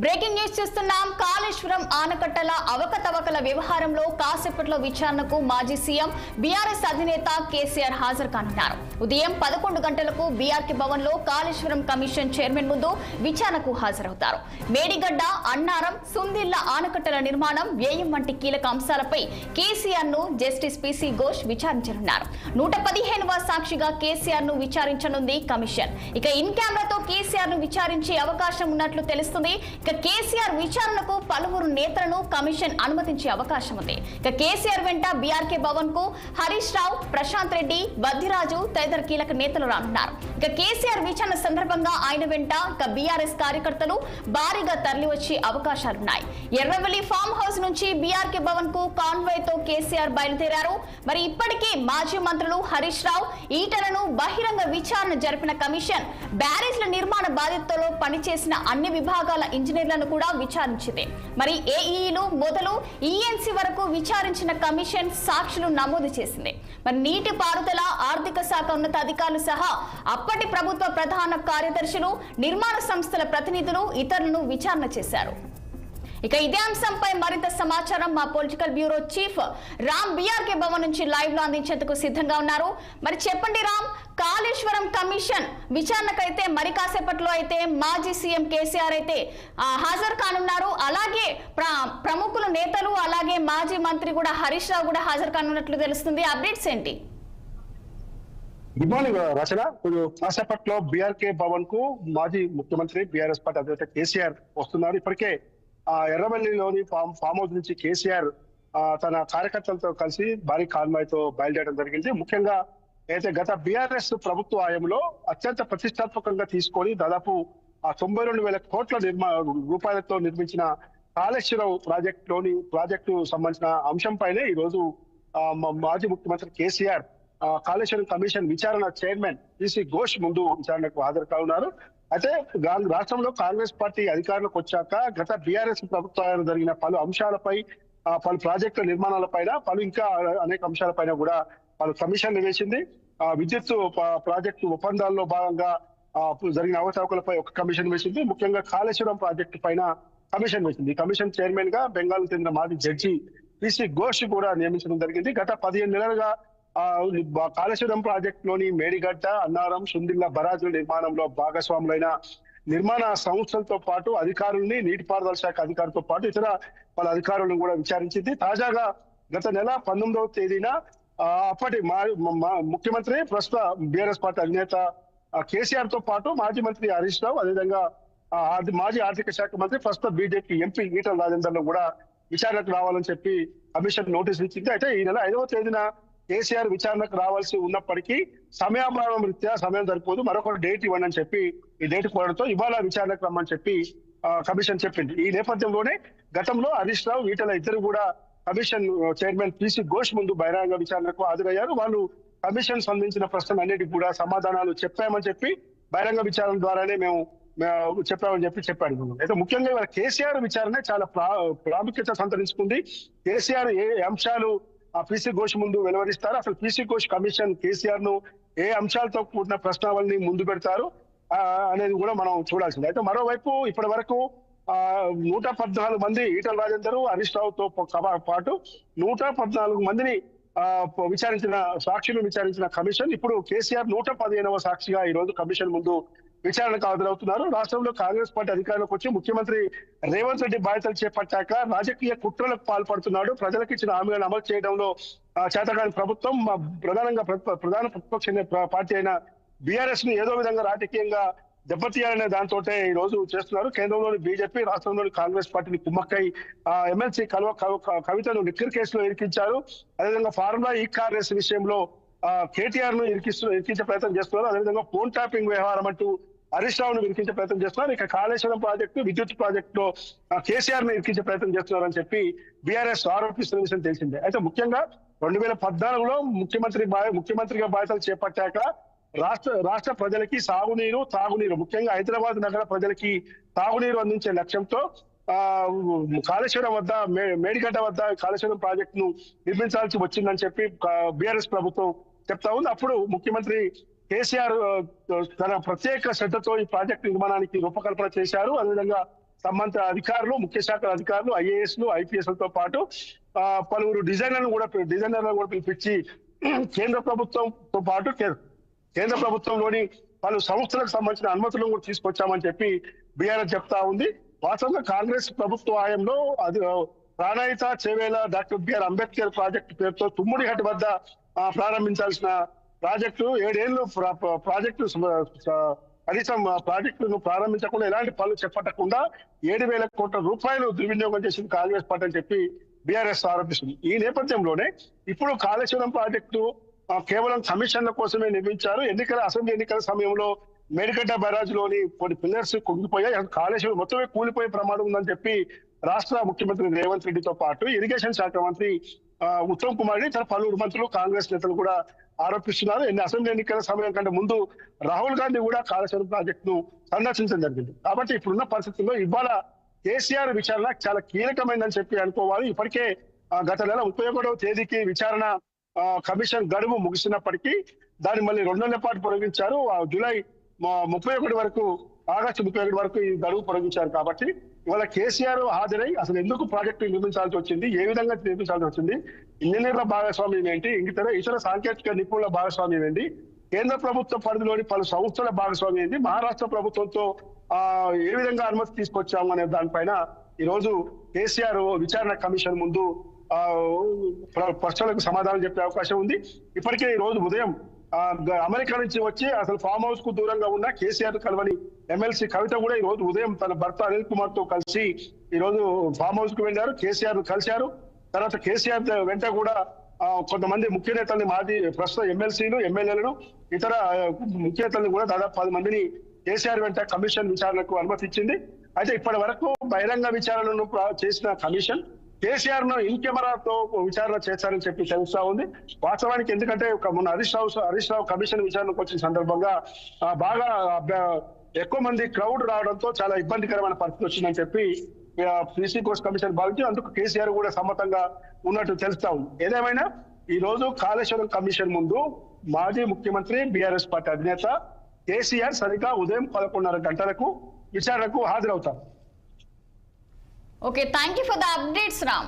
Breaking news చూస్తున్నాం. కాళేశ్వరం ఆనకట్టల అవకతవకల వ్యవహారంలో కాసేపట్లో విచారణకు మాజీ సీఎం బీఆర్ఎస్ అధినేత కేసీఆర్ హాజరు కానున్నారు. ఉదయం 11 గంటలకు బీఆర్కే భవన్ లో కాళేశ్వరం కమిషన్ చైర్మన్ ముందు విచారణకు హాజరవుతారు. మేడిగడ్డ, అన్నారం, సుందిళ్ల ఆనకట్టల నిర్మాణం, వ్యయం వంటి కీలక అంశాలపై కేసీఆర్ ను జస్టిస్ పీసీ ఘోష్ విచారించనున్నారు. 115వ సాక్షిగా కేసీఆర్ ను విచారించనుంది కమిషన్. ఇక ఇన్ కెమెరాతో కేసీఆర్ ను విచారించే అవకాశం ఉన్నట్లు తెలుస్తుంది. ఇక కేసీఆర్ విచారణకు పలువురు నేతలను కమిషన్ అనుమతించే అవకాశం ఉంది. ఇక కేసీఆర్ వెంట బీఆర్కే భవన్ కు హరీష్ రావు, ప్రశాంత్ రెడ్డి, బద్దిరాజు తదితర కీలక నేతలు రానున్నారు. ఇక కేసీఆర్ విచారణ సందర్భంగా ఆయన వెంట ఇక బీఆర్ఎస్ కార్యకర్తలు భారీగా తరలివచ్చే అవకాశాలున్నాయి. ఎర్రవెల్లి ఫామ్ హౌస్ నుంచి బీఆర్కే భవన్ కు కాన్వాయ్ తో కేసీఆర్ బయలుదేరారు. మరి ఇప్పటికే మాజీ మంత్రులు హరీష్ రావు, ఈటలను బహిరంగ విచారణ జరిపిన కమిషన్ బ్యారేజ్ల నిర్మాణ బాధ్యతలో పనిచేసిన అన్ని విభాగాల ఇంజనీర్లను కూడా విచారించింది. మరి ఏఈలు మొదలు ఈఎన్సీ వరకు విచారించిన కమిషన్ సాక్షులు నమోదు చేసింది. మరి నీటి పారుదల, ఆర్థిక శాఖ ఉన్నతాధికారులు సహా అప్పటి ప్రభుత్వ ప్రధాన కార్యదర్శులు, నిర్మాణ సంస్థల ప్రతినిధులు, ఇతరులను విచారణ చేశారు. ఇక ఇదే అంశంపై మరింత సమాచారం మా political bureau chief Ram BRK Bhavan నుంచి లైవ్ లో అందించేందుకు సిద్ధంగా ఉన్నారు. మరి చెప్పండి రామ్, కాళేశ్వరం కమిషన్ విచారణకైతే మరి కాసేపట్లో అయితే మాజీ సీఎం కేసీఆర్ అయితే హాజరు కానున్నారు. అలాగే ప్రముఖులు, నేతలు, అలాగే మాజీ మంత్రి కూడా హరీష్ రావు కూడా హాజరు కానున్నట్లు తెలుస్తుంది. అప్డేట్స్ ఏంటి? గుడ్ మార్నింగ్ రచన. కాసేపట్లో బీఆర్కే భవన్ కు మాజీ ముఖ్యమంత్రి బీఆర్ఎస్ పార్టీ అధినేత కేసీఆర్ వస్తున్నారు. ఇప్పటికే ఎర్రవెల్లిలోని ఫామ్ హౌస్ నుంచి కేసీఆర్ తన కార్యకర్తలతో కలిసి భారీ కాన్వాయ్ తో బయలుదేరడం జరిగింది. ముఖ్యంగా అయితే గత బీఆర్ఎస్ ప్రభుత్వ హయాంలో అత్యంత ప్రతిష్టాత్మకంగా తీసుకొని దాదాపు 92,000 కోట్ల రూపాయలతో నిర్మించిన కాళేశ్వరం ప్రాజెక్టు సంబంధించిన అంశంపైనే ఈ రోజు మాజీ ముఖ్యమంత్రి కేసీఆర్ కాళేశ్వరం కమిషన్ విచారణ చైర్మన్ పీసీ ఘోష్ ముందు విచారణకు హాజరు కానున్నారు. అయితే రాష్ట్రంలో కాంగ్రెస్ పార్టీ అధికారంలోకి వచ్చాక గత బీఆర్ఎస్ ప్రభుత్వాలు జరిగిన పలు అంశాలపై, పలు ప్రాజెక్టుల నిర్మాణాలపైన, ఇంకా అనేక అంశాలపైన కూడా పలు కమిషన్లు వేసింది. విద్యుత్ ప్రాజెక్టు ఒప్పందాల్లో భాగంగా జరిగిన అవకతవకలపై ఒక కమిషన్ వేసింది. ముఖ్యంగా కాళేశ్వరం ప్రాజెక్టు పైన కమిషన్ వేసింది. ఈ కమిషన్ చైర్మన్ గా బెంగాల్ చెందిన మాజీ జడ్జి పీసీ ఘోష్ కూడా నియమించడం జరిగింది. గత 15 నెలలుగా కాళేశ్వరం ప్రాజెక్టులోని మేడిగడ్డ, అన్నారం, సుందిళ్ల బరాజుల నిర్మాణంలో భాగస్వాములైన నిర్మాణ సంస్థలతో పాటు అధికారుల్ని, నీటిపారుదల శాఖ అధికారులతో పాటు ఇతర పలు అధికారులను కూడా విచారించింది. తాజాగా గత నెల 19వ తేదీన అప్పటి ముఖ్యమంత్రి, ప్రస్తుత బీఆర్ఎస్ పార్టీ అధినేత కేసీఆర్ తో పాటు మాజీ మంత్రి హరీష్ రావు, అదేవిధంగా మాజీ ఆర్థిక శాఖ మంత్రి, ప్రస్తుత బీజేపీ ఎంపీ ఈటల రాజేందర్ను కూడా విచారణకు రావాలని చెప్పి కమిషన్ నోటీస్ ఇచ్చింది. అయితే ఈ నెల 5వ తేదీన కేసీఆర్ విచారణకు రావాల్సి ఉన్నప్పటికీ సమయాభావం రీత్యా సమయం సరిపోదు, మరొక డేట్ ఇవ్వండి అని చెప్పి ఈ డేట్ కోరడంతో ఇవాళ విచారణకు రమ్మని చెప్పి కమిషన్ చెప్పింది. ఈ నేపథ్యంలోనే గతంలో హరీష్ రావు, ఈటల ఇద్దరు కూడా కమిషన్ చైర్మన్ పీసీ ఘోష్ ముందు బహిరంగ విచారణకు హాజరయ్యారు. వాళ్ళు కమిషన్ సంబంధించిన ప్రశ్నలన్నిటికీ కూడా సమాధానాలు చెప్పామని చెప్పి బహిరంగ విచారణ ద్వారానే మేము చెప్పామని చెప్పాడు. అయితే ముఖ్యంగా ఇవాళ కేసీఆర్ విచారణ చాలా ప్రాముఖ్యత సంతరించుకుంది. కేసీఆర్ ఏ అంశాలు పీసీ ఘోష్ ముందు వెలువరిస్తారు, అసలు పీసీ ఘోష్ కమిషన్ కేసీఆర్ ను ఏ అంశాలతో కూడిన ప్రశ్నావళిని ముందు పెడతారు అనేది కూడా మనం చూడాల్సింది. అయితే మరోవైపు ఇప్పటి వరకు 114 మంది ఈటల రాజేందర్, హరీష్ రావుతో పాటు 114 మందిని సాక్షులు విచారించిన కమిషన్ ఇప్పుడు కేసీఆర్ 115వ సాక్షిగా ఈ రోజు కమిషన్ ముందు విచారణకు హాజరవుతున్నారు. రాష్ట్రంలో కాంగ్రెస్ పార్టీ అధికారంలోకి వచ్చి ముఖ్యమంత్రి రేవంత్ రెడ్డి బాధ్యతలు చేపట్టాక రాజకీయ కుట్రలకు పాల్పడుతున్నాడు. ప్రజలకు ఇచ్చిన హామీలను అమలు చేయడంలో చేతగాని ప్రభుత్వం, ప్రధాన ప్రతిపక్ష పార్టీ అయిన బీఆర్ఎస్ ను ఏదో విధంగా రాజకీయంగా దెబ్బతీయాలనే దాంతో ఈ రోజు చేస్తున్నారు. కేంద్రంలోని బీజేపీ, రాష్ట్రంలోని కాంగ్రెస్ పార్టీని కుమ్మక్కై ఎమ్మెల్సీ కవితను లిక్కర్ కేసులో ఇరికించారు. అదేవిధంగా ఫార్ములా ఈ కార్ రేస్ విషయంలో కేటీఆర్ ను ఇరికించే ప్రయత్నం చేస్తున్నారు. అదేవిధంగా ఫోన్ ట్యాపింగ్ వ్యవహారం అంటూ హరీష్ రావును ఇరికించే ప్రయత్నం చేస్తున్నారు. ఇక కాళేశ్వరం ప్రాజెక్టు, విద్యుత్ ప్రాజెక్టులో కేసీఆర్ ను ఇరికించే ప్రయత్నం చేస్తున్నారని చెప్పి బీఆర్ఎస్ ఆరోపిస్తున్న విషయం తెలిసిందే. అయితే ముఖ్యంగా 2014లో ముఖ్యమంత్రిగా బాధ్యతలు చేపట్టాక రాష్ట్ర ప్రజలకి సాగునీరు, తాగునీరు, ముఖ్యంగా హైదరాబాద్ నగర ప్రజలకి తాగునీరు అందించే లక్ష్యంతో కాళేశ్వరం వద్ద, మేడిగడ్డ వద్ద కాళేశ్వరం ప్రాజెక్టు ను నిర్మించాల్సి వచ్చిందని చెప్పి బీఆర్ఎస్ ప్రభుత్వం చెప్తా ఉంది. అప్పుడు ముఖ్యమంత్రి కేసీఆర్ తన ప్రత్యేక శ్రద్ధతో ఈ ప్రాజెక్టు నిర్మాణానికి రూపకల్పన చేశారు. అదేవిధంగా సంబంధిత అధికారులు, ముఖ్య శాఖల అధికారులు, ఐఏఎస్లు, ఐపీఎస్లతో పాటు పలువురు డిజైనర్లను కూడా పిలిపించి కేంద్ర ప్రభుత్వంతో పాటు కేంద్ర ప్రభుత్వంలోని పలు సంస్థలకు సంబంధించిన అనుమతులను కూడా తీసుకొచ్చామని చెప్పి బీఆర్ఎస్ చెప్తా ఉంది. వాస్తవంగా కాంగ్రెస్ ప్రభుత్వ హయాంలో అది Pranahita Chevella doctor B R Ambedkar project పేరుతో తుమ్ముడిహట్ వద్ద ప్రారంభించాల్సిన ప్రాజెక్టు 7 ఏళ్ళు ప్రాజెక్టు కనీసం ప్రాజెక్టును ప్రారంభించకుండా ఎలాంటి పనులు చేపట్టకుండా 7,000 కోట్ల రూపాయలు దుర్వినియోగం చేసింది కాంగ్రెస్ పార్టీ అని చెప్పి బీఆర్ఎస్ ఆరోపిస్తుంది. ఈ నేపథ్యంలోనే ఇప్పుడు కాళేశ్వరం ప్రాజెక్టు కేవలం కమిషన్ల కోసమే నిర్మించారు. అసెంబ్లీ ఎన్నికల సమయంలో మేడిగడ్డ బ్యారాజ్ లోని కొన్ని పిల్లర్స్ కుంగిపోయాయి. కాళేశ్వరం మొత్తమే కూలిపోయే ప్రమాదం ఉందని చెప్పి రాష్ట్ర ముఖ్యమంత్రి రేవంత్ రెడ్డితో పాటు ఇరిగేషన్ శాఖ మంత్రి ఉత్తమ్ కుమార్ రెడ్డి తన పలువురు మంత్రులు, కాంగ్రెస్ నేతలు కూడా ఆరోపిస్తున్నారు. అసెంబ్లీ ఎన్నికల సమయం కంటే ముందు రాహుల్ గాంధీ కూడా కాళేశ్వరం ప్రాజెక్ట్ ను సందర్శించడం జరిగింది. కాబట్టి ఇప్పుడున్న పరిస్థితుల్లో ఇవాళ కేసీఆర్ విచారణ చాలా కీలకమైందని చెప్పి అనుకోవాలి. ఇప్పటికే గత నెల 31వ తేదీకి విచారణ కమిషన్ గడువు ముగిసినప్పటికీ దాన్ని మళ్ళీ 2 నెలల పాటు పొడిగించారు. జూలై 31 వరకు, ఆగస్టు 31 వరకు ఈ గడువు పొడిగించారు. కాబట్టి ఇవాళ కేసీఆర్ హాజరై అసలు ఎందుకు ప్రాజెక్టు నిర్మించాల్సి వచ్చింది, ఏ విధంగా నిర్మించాల్సి వచ్చింది, ఇంజనీర్ల భాగస్వామ్యం ఏంటి, ఇతర సాంకేతిక నిపుణుల భాగస్వామ్యం ఏంటి, కేంద్ర ప్రభుత్వ పరిధిలోని పలు సంస్థల భాగస్వామ్యం ఏంటి, మహారాష్ట్ర ప్రభుత్వంతో ఏ విధంగా అనుమతి తీసుకొచ్చాము అనే దానిపైన ఈ రోజు కేసీఆర్ విచారణ కమిషన్ ముందు ప్రశ్నలకు సమాధానం చెప్పే అవకాశం ఉంది. ఇప్పటికే ఈ రోజు ఉదయం అమెరికా నుంచి వచ్చి అసలు ఫామ్ హౌస్ కు దూరంగా ఉన్న కేసీఆర్ కలవని ఎమ్మెల్సీ కవిత కూడా ఈ రోజు ఉదయం తన భర్త అనిల్ కుమార్ తో కలిసి ఈ రోజు ఫామ్ హౌస్ కు వెళ్ళారు, కేసీఆర్ కలిశారు. తర్వాత కేసీఆర్ వెంట కూడా కొంతమంది ముఖ్య నేతల్ని, మాజీ ప్రస్తుత ఎమ్మెల్సీలు, ఎమ్మెల్యేలను, ఇతర ముఖ్య నేతల్ని కూడా దాదాపు 10 మందిని కేసీఆర్ వెంట కమిషన్ విచారణకు అనుమతి ఇచ్చింది. అయితే ఇప్పటి వరకు బహిరంగ విచారణను చేసిన కమిషన్ కేసీఆర్ ను ఇన్ కెమెరాతో విచారణ చేశారని చెప్పి తెలుస్తా ఉంది. వాస్తవానికి ఎందుకంటే మొన్న హరీష్ రావు కమిషన్ విచారణకు వచ్చిన సందర్భంగా బాగా ఎక్కువ మంది క్రౌడ్ రావడంతో చాలా ఇబ్బందికరమైన పరిస్థితి వచ్చిందని చెప్పి పీసీ కోర్స్ కమిషన్ భావించి అందుకు కేసీఆర్ కూడా సమ్మతంగా ఉన్నట్టు తెలుస్తా ఉంది. ఏదేమైనా ఈ రోజు కాళేశ్వరం కమిషన్ ముందు మాజీ ముఖ్యమంత్రి బీఆర్ఎస్ పార్టీ అధినేత కేసీఆర్ సరిగ్గా ఉదయం 11:30 గంటలకు విచారణకు హాజరవుతారు. Okay, thank you for the updates, Ram.